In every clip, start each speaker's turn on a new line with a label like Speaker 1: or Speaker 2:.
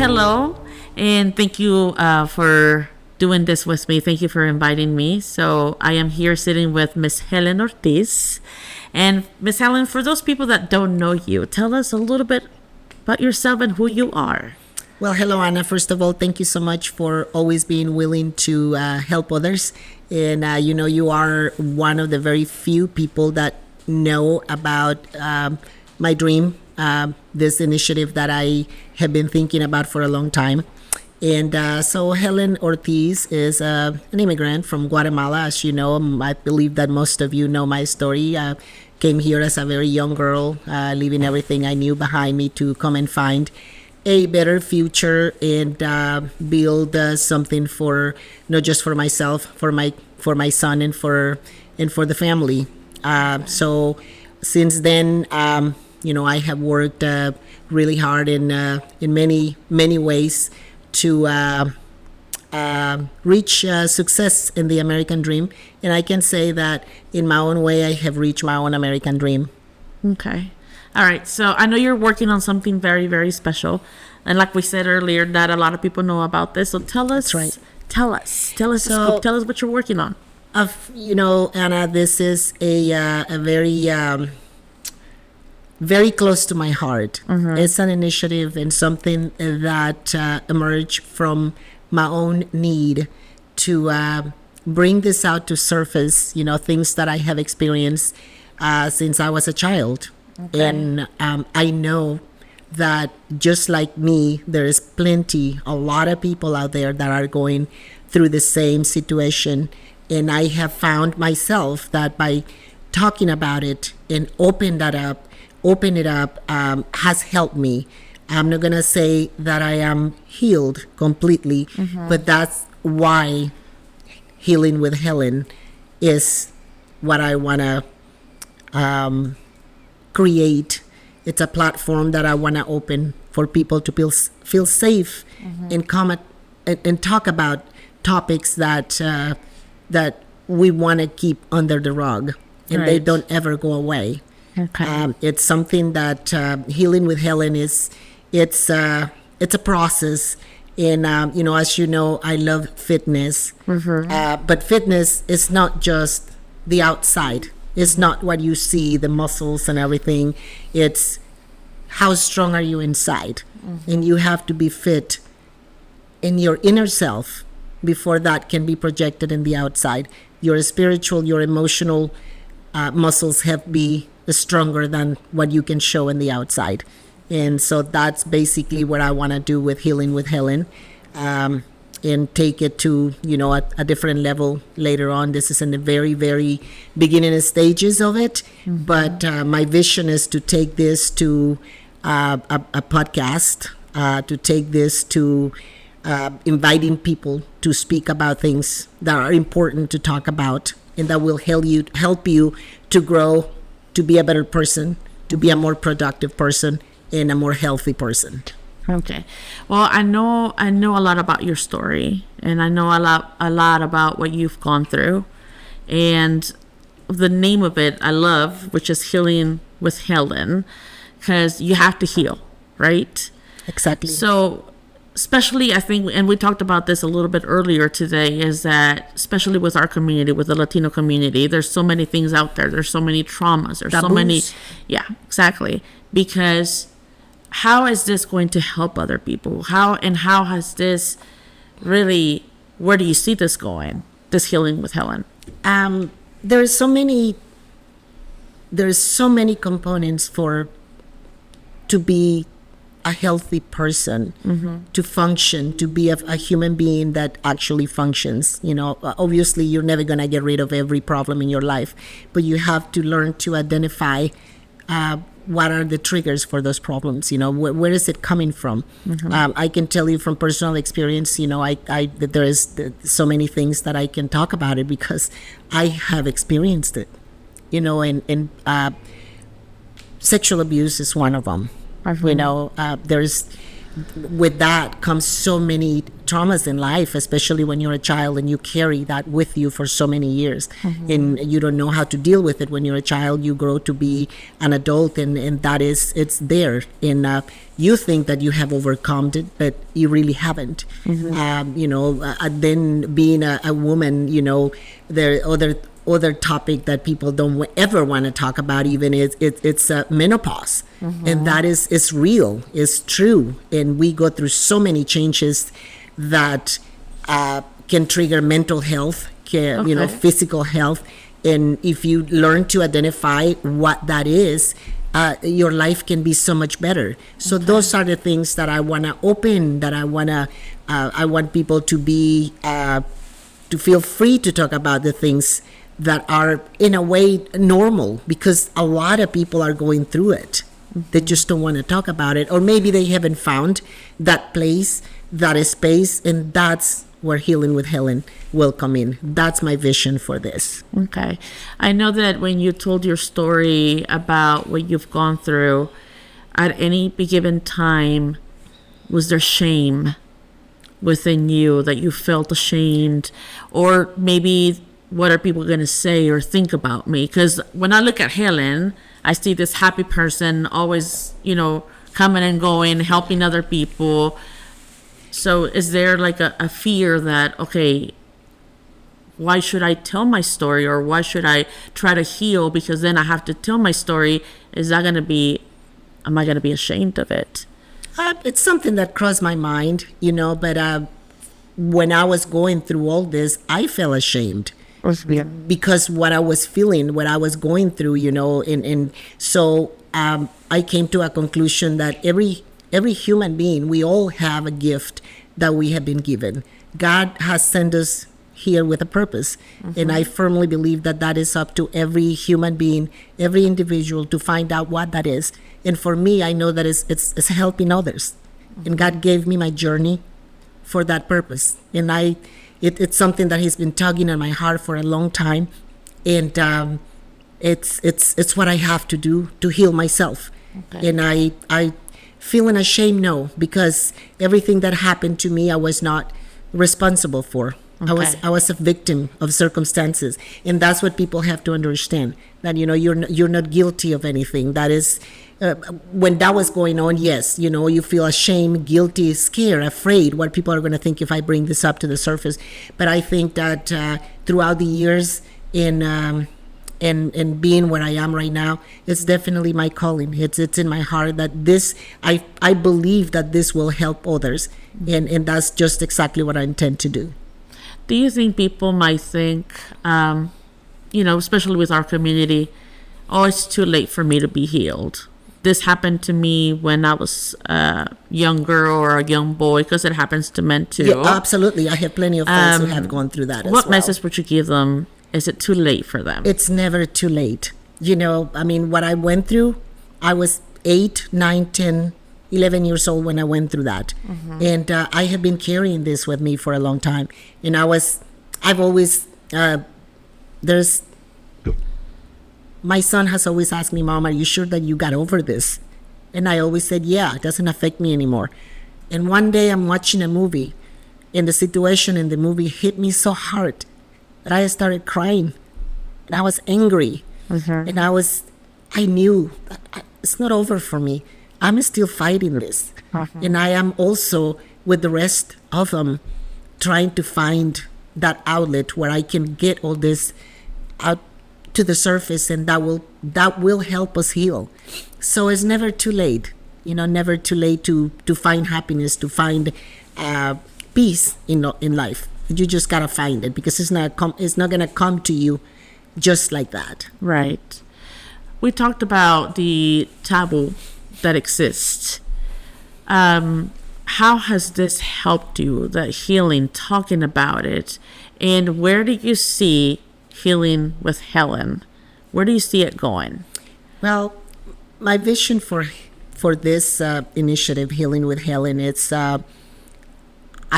Speaker 1: hello, and thank you for doing this with me. Thank you for inviting me. So I am here sitting with Miss Helen Ortiz. And Miss Helen, for those people that don't know you, tell us a little bit about yourself and who you are.
Speaker 2: Well, hello, Anna. First of all, thank you so much for always being willing to help others. And, you are one of the very few people that know about my dream, this initiative that I have been thinking about for a long time. And so Helen Ortiz is an immigrant from Guatemala. As you know, I believe that most of you know my story. Came here as a very young girl, leaving everything I knew behind me to come and find a better future and build something for not just for myself, for my son and for the family. So since then, I have worked really hard in many ways to reach success in the American dream, and I can say that in my own way, I have reached my own American dream.
Speaker 1: Okay. All right. So I know you're working on something very, very special, and like we said earlier, not a lot of people know about this. So tell us.
Speaker 2: That's right.
Speaker 1: Tell us the scoop. Tell us what you're working on.
Speaker 2: Anna, this is a very very close to my heart. Mm-hmm. It's an initiative and something that emerged from my own need to bring this out to surface, things that I have experienced since I was a child. Okay. And I know that just like me, there is a lot of people out there that are going through the same situation. And I have found myself that by talking about it and open it up has helped me. I'm not going to say that I am healed completely, mm-hmm. but that's why Healing with Helen is what I want to create. It's a platform that I want to open for people to feel safe, mm-hmm. and comment and talk about topics that we want to keep under the rug, and right. They don't ever go away. Okay. It's something that Healing with Helen it's a process. And, as you know, I love fitness. Mm-hmm. But fitness is not just the outside. It's not what you see, the muscles and everything. It's how strong are you inside. Mm-hmm. And you have to be fit in your inner self before that can be projected in the outside. Your spiritual, your emotional muscles have to be stronger than what you can show in the outside. And so that's basically what I want to do with Healing with Helen, and take it to, a different level later on. This is in the very, very beginning stages of it. Mm-hmm. But my vision is to take this to a podcast, to take this to inviting people to speak about things that are important to talk about and that will help you to grow, to be a better person, to be a more productive person, and a more healthy person.
Speaker 1: Okay. Well, I know a lot about your story, and I know a lot about what you've gone through. And the name of it I love, which is Healing with Helen, because you have to heal, right?
Speaker 2: Exactly.
Speaker 1: So especially, I think, and we talked about this a little bit earlier today, is that especially with our community, with the Latino community, there's so many things out there. There's so many traumas. There's
Speaker 2: Taboos.
Speaker 1: So many. Yeah, exactly. Because how is this going to help other people? How has this really, where do you see this going, this Healing with Helen?
Speaker 2: There's so many components to be a healthy person, mm-hmm. to function, to be a human being that actually functions. Obviously you're never going to get rid of every problem in your life, but you have to learn to identify what are the triggers for those problems. Where is it coming from? Mm-hmm. I can tell you from personal experience, there is so many things that I can talk about it because I have experienced it, and sexual abuse is one of them. Mm-hmm. There's with that comes so many traumas in life, especially when you're a child and you carry that with you for so many years. And you don't know how to deal with it when you're a child. You grow to be an adult, and that is, it's there. And you think that you have overcome it, but you really haven't. Then being a woman, there are other topic that people don't ever want to talk about even is it's menopause. And that is real, is true, and we go through so many changes that can trigger mental health, physical health. And if you learn to identify what that is, your life can be so much better. So those are the things that I want to open, that I want people to be to feel free to talk about the things that are in a way normal, because a lot of people are going through it. They just don't want to talk about it, or maybe they haven't found that place, that space, and that's where Healing with Helen will come in. That's my vision for this.
Speaker 1: Okay. I know that when you told your story about what you've gone through, at any given time, was there shame within you that you felt ashamed, or maybe what are people going to say or think about me? Because when I look at Helen, I see this happy person, always, coming and going, helping other people. So is there like a fear that, okay, why should I tell my story, or why should I try to heal? Because then I have to tell my story. Am I going to be ashamed of it?
Speaker 2: It's something that crossed my mind, but when I was going through all this, I felt ashamed. Because what I was feeling, what I was going through, and so I came to a conclusion that every human being, we all have a gift that we have been given. God has sent us here with a purpose, and I firmly believe that is up to every human being, every individual, to find out what that is. And for me, I know that it's helping others, and God gave me my journey for that purpose, and it's something that He's been tugging on my heart for a long time, and it's what I have to do to heal myself. And I feeling ashamed, no, because everything that happened to me, I was not responsible for. I was a victim of circumstances, and that's what people have to understand, that you're not guilty of anything. That is, when that was going on, yes, you feel ashamed, guilty, scared, afraid what people are going to think if I bring this up to the surface. But I think that throughout the years in being where I am right now, it's definitely my calling. It's in my heart that this, I believe that this will help others, and that's just exactly what I intend to do.
Speaker 1: Do you think people might think, especially with our community, oh, it's too late for me to be healed? This happened to me when I was a young girl or a young boy, because it happens to men too.
Speaker 2: Yeah, absolutely. I have plenty of friends who have gone through that as well.
Speaker 1: What message would you give them? Is it too late for them?
Speaker 2: It's never too late. What I went through, I was 8, 9, 10, 11 years old when I went through that. And I have been carrying this with me for a long time. And I've always, my son has always asked me, Mom, are you sure that you got over this? And I always said, yeah, it doesn't affect me anymore. And one day I'm watching a movie, and the situation in the movie hit me so hard that I started crying. And I was angry. And I knew that it's not over for me. I'm still fighting this. And I am also, with the rest of them, trying to find that outlet where I can get all this out to the surface, and that will help us heal. So it's never too late, never too late to find happiness, to find peace in life. You just gotta find it, because it's not gonna come to you just like that.
Speaker 1: Right. We talked about the taboo that exists. How has this helped you, that healing, talking about it? And where do you see Healing with Helen? Where do you see it going? Well,
Speaker 2: my vision for this initiative, Healing with Helen, it's I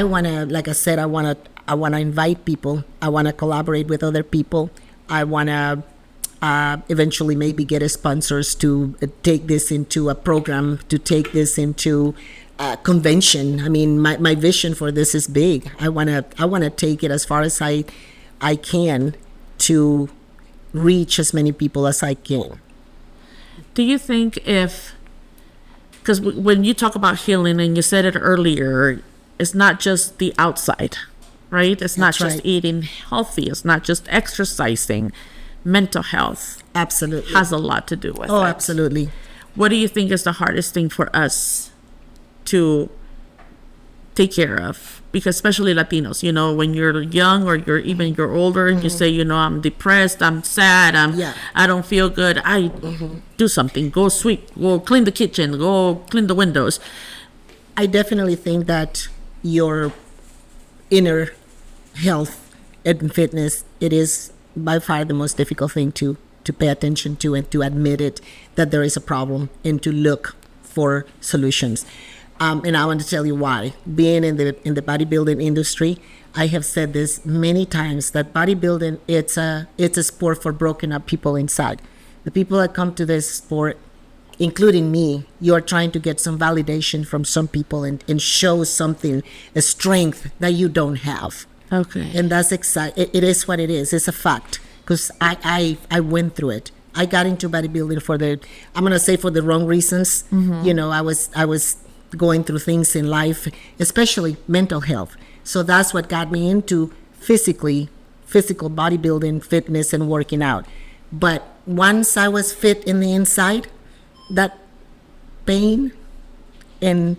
Speaker 2: want to, like I said, I want to invite people. I want to collaborate with other people. I want to eventually maybe get sponsors to take this into a program, to take this into convention. I mean, my vision for this is big. I wanna take it as far as I can to reach as many people as I can.
Speaker 1: Do you think because when you talk about healing, and you said it earlier, it's not just the outside, right? It's not
Speaker 2: That's
Speaker 1: just
Speaker 2: right.
Speaker 1: eating healthy. It's not just exercising. Mental health
Speaker 2: Absolutely.
Speaker 1: has a lot to do with
Speaker 2: Oh,
Speaker 1: it.
Speaker 2: absolutely.
Speaker 1: What do you think is the hardest thing for us to take care of? Because especially Latinos, when you're young or you're older, and you say, I'm depressed, I'm sad,
Speaker 2: Yeah.
Speaker 1: I don't feel good. I do something. Go sweep. Go clean the kitchen. Go clean the windows.
Speaker 2: I definitely think that your inner health and fitness, it is by far the most difficult thing to pay attention to, and to admit it, that there is a problem, and to look for solutions. And I want to tell you why. Being in the bodybuilding industry, I have said this many times, that bodybuilding, it's a sport for broken up people inside. The people that come to this sport, including me, you are trying to get some validation from some people, and show something, a strength that you don't have.
Speaker 1: Okay.
Speaker 2: And that's it is what it is. It's a fact, because I went through it. I got into bodybuilding for the wrong reasons. I was going through things in life, especially mental health. So that's what got me into physical bodybuilding, fitness, and working out. But once I was fit in the inside, that pain and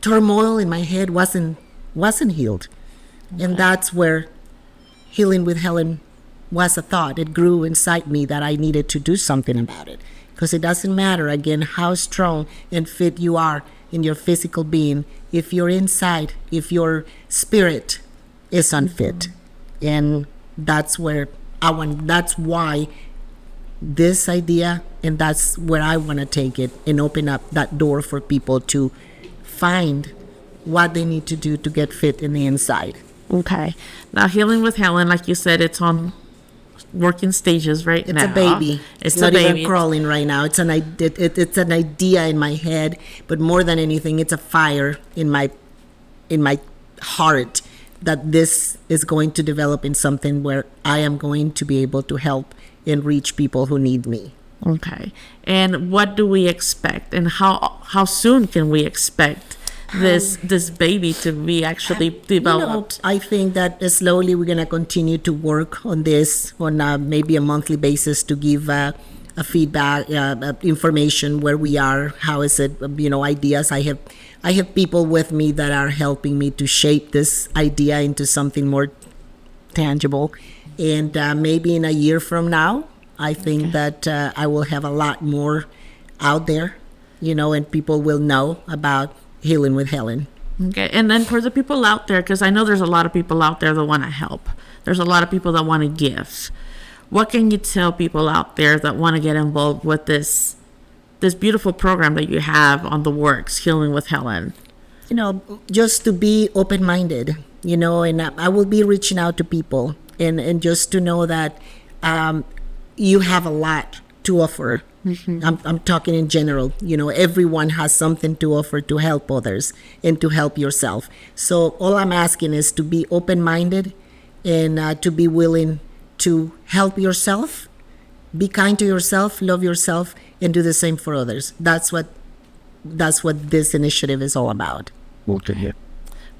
Speaker 2: turmoil in my head wasn't healed. And that's where Healing with Helen was a thought. It grew inside me that I needed to do something about it. Because it doesn't matter, again, how strong and fit you are in your physical being, if you're inside, if your spirit is unfit. And that's why this idea, and that's where I want to take it, and open up that door for people to find what they need to do to get fit in the inside.
Speaker 1: Okay. Now, Healing with Helen, like you said, it's on working stages right now.
Speaker 2: It's a baby.
Speaker 1: It's
Speaker 2: not
Speaker 1: a baby.
Speaker 2: even crawling right now. It's an idea in my head, but more than anything, it's a fire in my heart, that this is going to develop in something where I am going to be able to help and reach people who need me.
Speaker 1: Okay. And what do we expect? And how soon can we expect this baby to be actually developed?
Speaker 2: I think that slowly we're going to continue to work on this on maybe a monthly basis, to give a feedback, information, where we are, how is it, ideas. I have people with me that are helping me to shape this idea into something more tangible. And maybe in a year from now, I think that I will have a lot more out there, and people will know about Healing with Helen.
Speaker 1: Okay. And then for the people out there, because I know there's a lot of people out there that want to help. There's a lot of people that want to give. What can you tell people out there that want to get involved with this beautiful program that you have on the works, Healing with Helen?
Speaker 2: Just to be open-minded, and I will be reaching out to people, and just to know that you have a lot to offer. I'm talking in general. Everyone has something to offer to help others and to help yourself. So all I'm asking is to be open-minded, and to be willing to help yourself, be kind to yourself, love yourself, and do the same for others. That's what this initiative is all about.
Speaker 1: Okay.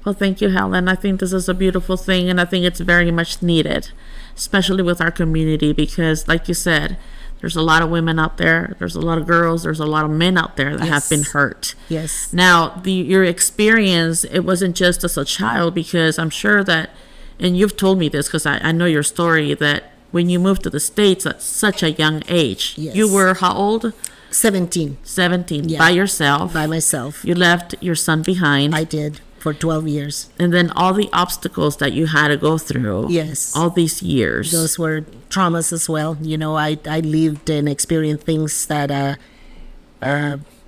Speaker 1: Well, thank you, Helen. I think this is a beautiful thing, and I think it's very much needed, especially with our community, because like you said, there's a lot of women out there, there's a lot of girls, there's a lot of men out there that have been hurt.
Speaker 2: Yes.
Speaker 1: Now, your experience, it wasn't just as a child, because I'm sure that, and you've told me this because I know your story, that when you moved to the States at such a young age,
Speaker 2: Yes.
Speaker 1: you were how old?
Speaker 2: 17.
Speaker 1: 17,
Speaker 2: Yeah.
Speaker 1: by yourself.
Speaker 2: By myself.
Speaker 1: You left your son behind.
Speaker 2: I did, for 12 years.
Speaker 1: And then all the obstacles that you had to go through.
Speaker 2: Yes.
Speaker 1: All these years.
Speaker 2: Those were traumas as well. I lived and experienced things that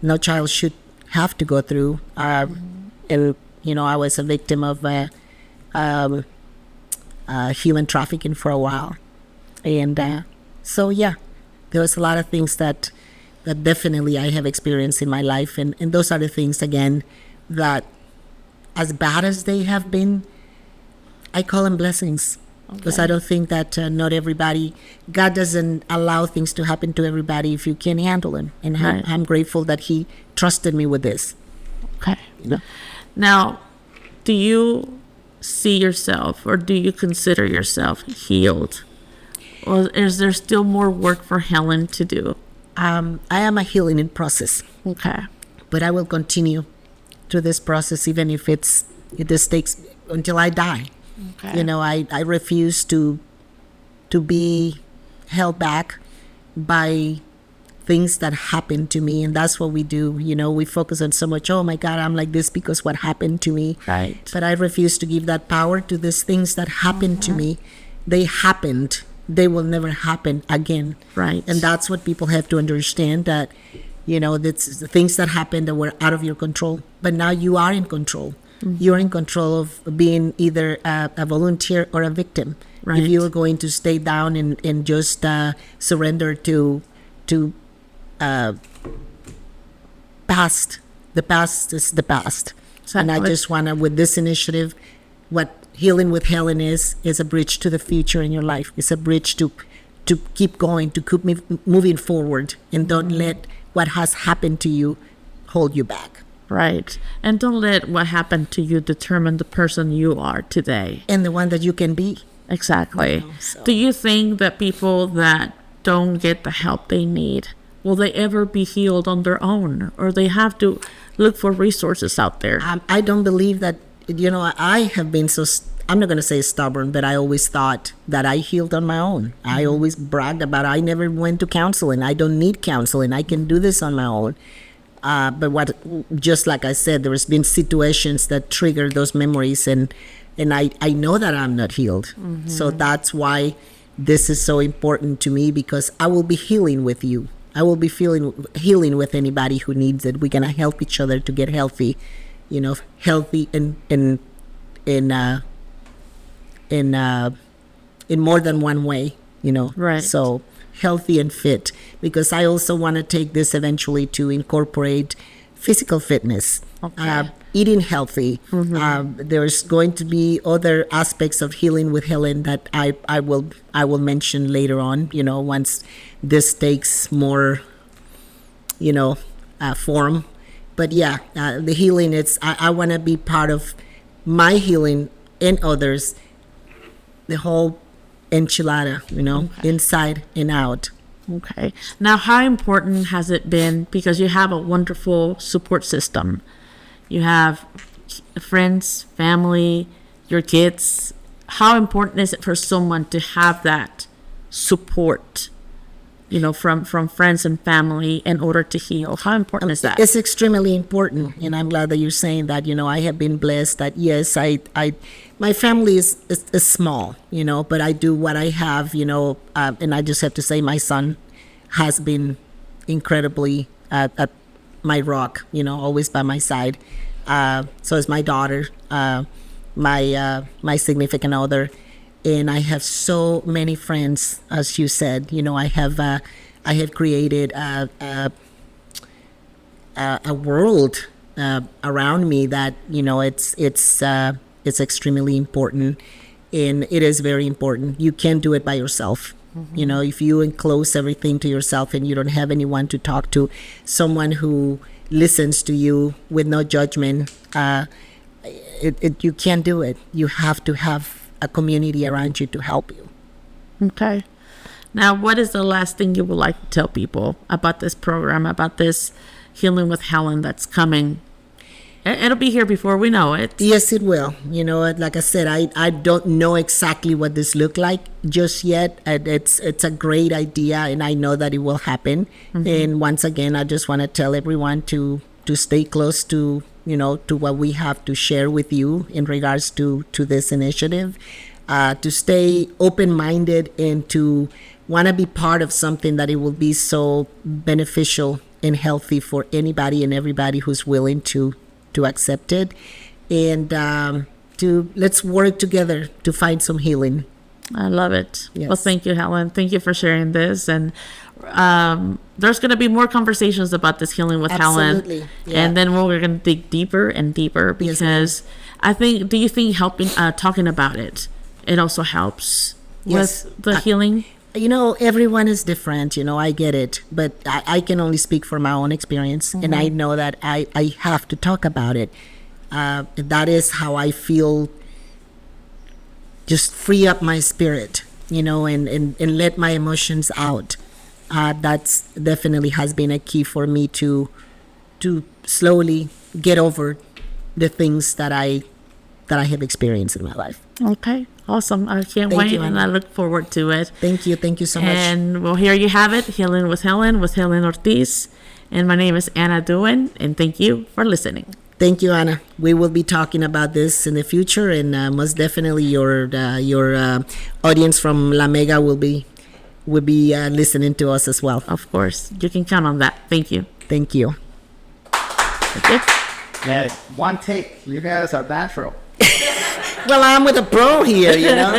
Speaker 2: no child should have to go through. And, I was a victim of human trafficking for a while. And so, yeah, there was a lot of things that that definitely I have experienced in my life. And those are the things, again, that as bad as they have been, I call them blessings. Because I don't think that not everybody, God doesn't allow things to happen to everybody if you can't handle them. And I'm grateful that He trusted me with this.
Speaker 1: Okay. Now, do you see yourself, or do you consider yourself healed? Or is there still more work for Helen to do?
Speaker 2: I am a healing in process.
Speaker 1: Okay.
Speaker 2: But I will continue through this process, even if it just takes until I die.
Speaker 1: Okay.
Speaker 2: You know, I refuse to be held back by things that happen to me. And that's what we do. You know, we focus on so much, oh my God, I'm like this because what happened to me.
Speaker 1: Right.
Speaker 2: But I refuse to give that power to these things that happened to me. They happened. They will never happen again.
Speaker 1: Right.
Speaker 2: And that's what people have to understand, that, you know, that's the things that happened that were out of your control. But now you are in control. You're in control of being either a volunteer or a victim.
Speaker 1: Right.
Speaker 2: If you are going to stay down and just surrender to past, the past is the past. And I just want to, with this initiative, what Healing with Helen is a bridge to the future in your life. It's a bridge to keep going, to keep moving forward, and don't let what has happened to you hold you back.
Speaker 1: Right. And don't let what happened to you determine the person you are today.
Speaker 2: And the one that you can be.
Speaker 1: Exactly.
Speaker 2: You know, so.
Speaker 1: Do you think that people that don't get the help they need, will they ever be healed on their own? Or they have to look for resources out there?
Speaker 2: I don't believe that, you know, I have been so, I'm not going to say stubborn, but I always thought that I healed on my own. I always bragged about I never went to counseling. I don't need counseling. I can do this on my own. But just like I said, there's been situations that trigger those memories, and I know that I'm not healed. So that's why this is so important to me, because I will be healing with you. I will be healing with anybody who needs it. We're gonna help each other to get healthy, you know, healthy in more than one way, you know.
Speaker 1: Right.
Speaker 2: So healthy and fit, because I also want to take this eventually to incorporate physical fitness, eating healthy. There's going to be other aspects of Healing with Helen that I will mention later on, you know, once this takes more, you know, form. But yeah, the healing, I want to be part of my healing and others, the whole enchilada, you know, inside and out.
Speaker 1: Okay. Now, how important has it been, because you have a wonderful support system? You have friends, family, your kids. How important is it for someone to have that support, you know, from friends and family in order to heal? How important is that?
Speaker 2: It's extremely important, and I'm glad that you're saying that. You know, I have been blessed that, yes, my family is small, you know, but I do what I have, you know, and I just have to say my son has been incredibly at my rock, you know, always by my side. So is my daughter, my significant other, and I have so many friends, as you said. You know, I have created a world around me that, you know, it's extremely important, and it is very important. You can't do it by yourself. You know, if you enclose everything to yourself and you don't have anyone to talk to, someone who listens to you with no judgment, you can't do it. You have to have a community around you to help you.
Speaker 1: Okay. Now, what is the last thing you would like to tell people about this program, about this Healing with Helen that's coming? It'll be here before we know it.
Speaker 2: Yes, it will. You know, like I said, I don't know exactly what this look like just yet. It's a great idea, and I know that it will happen. And once again, I just want to tell everyone to stay close to, you know, to what we have to share with you in regards to this initiative, to stay open-minded and to want to be part of something that it will be so beneficial and healthy for anybody and everybody who's willing to accept it, and let's work together to find some healing.
Speaker 1: I love it.
Speaker 2: Yes.
Speaker 1: Well, thank you, Helen. Thank you for sharing this. And there's going to be more conversations about this healing with
Speaker 2: Absolutely,
Speaker 1: Helen.
Speaker 2: yeah.
Speaker 1: And then we're going to dig deeper and deeper
Speaker 2: Yes, ma'am.
Speaker 1: because do you think helping, talking about it, it also helps
Speaker 2: Yes.
Speaker 1: with the healing?
Speaker 2: You know, everyone is different, I get it, but I can only speak from my own experience, and I know that I have to talk about it. That is how I feel, just free up my spirit, and let my emotions out. That's definitely has been a key for me to slowly get over the things that I have experienced in my life.
Speaker 1: Okay, awesome. I can't
Speaker 2: Thank
Speaker 1: wait,
Speaker 2: you,
Speaker 1: and
Speaker 2: Ana.
Speaker 1: I look forward to it.
Speaker 2: Thank you so much.
Speaker 1: And well, here you have it, Healing with Helen Ortiz. And my name is Ana Duin, and thank you for listening.
Speaker 2: Thank you, Ana. We will be talking about this in the future, and most definitely your audience from La Mega will be listening to us as well.
Speaker 1: Of course, you can count on that. Thank you.
Speaker 2: Thank you.
Speaker 1: Okay.
Speaker 3: Yeah, one take. You guys are natural.
Speaker 2: Well, I'm with a pro here,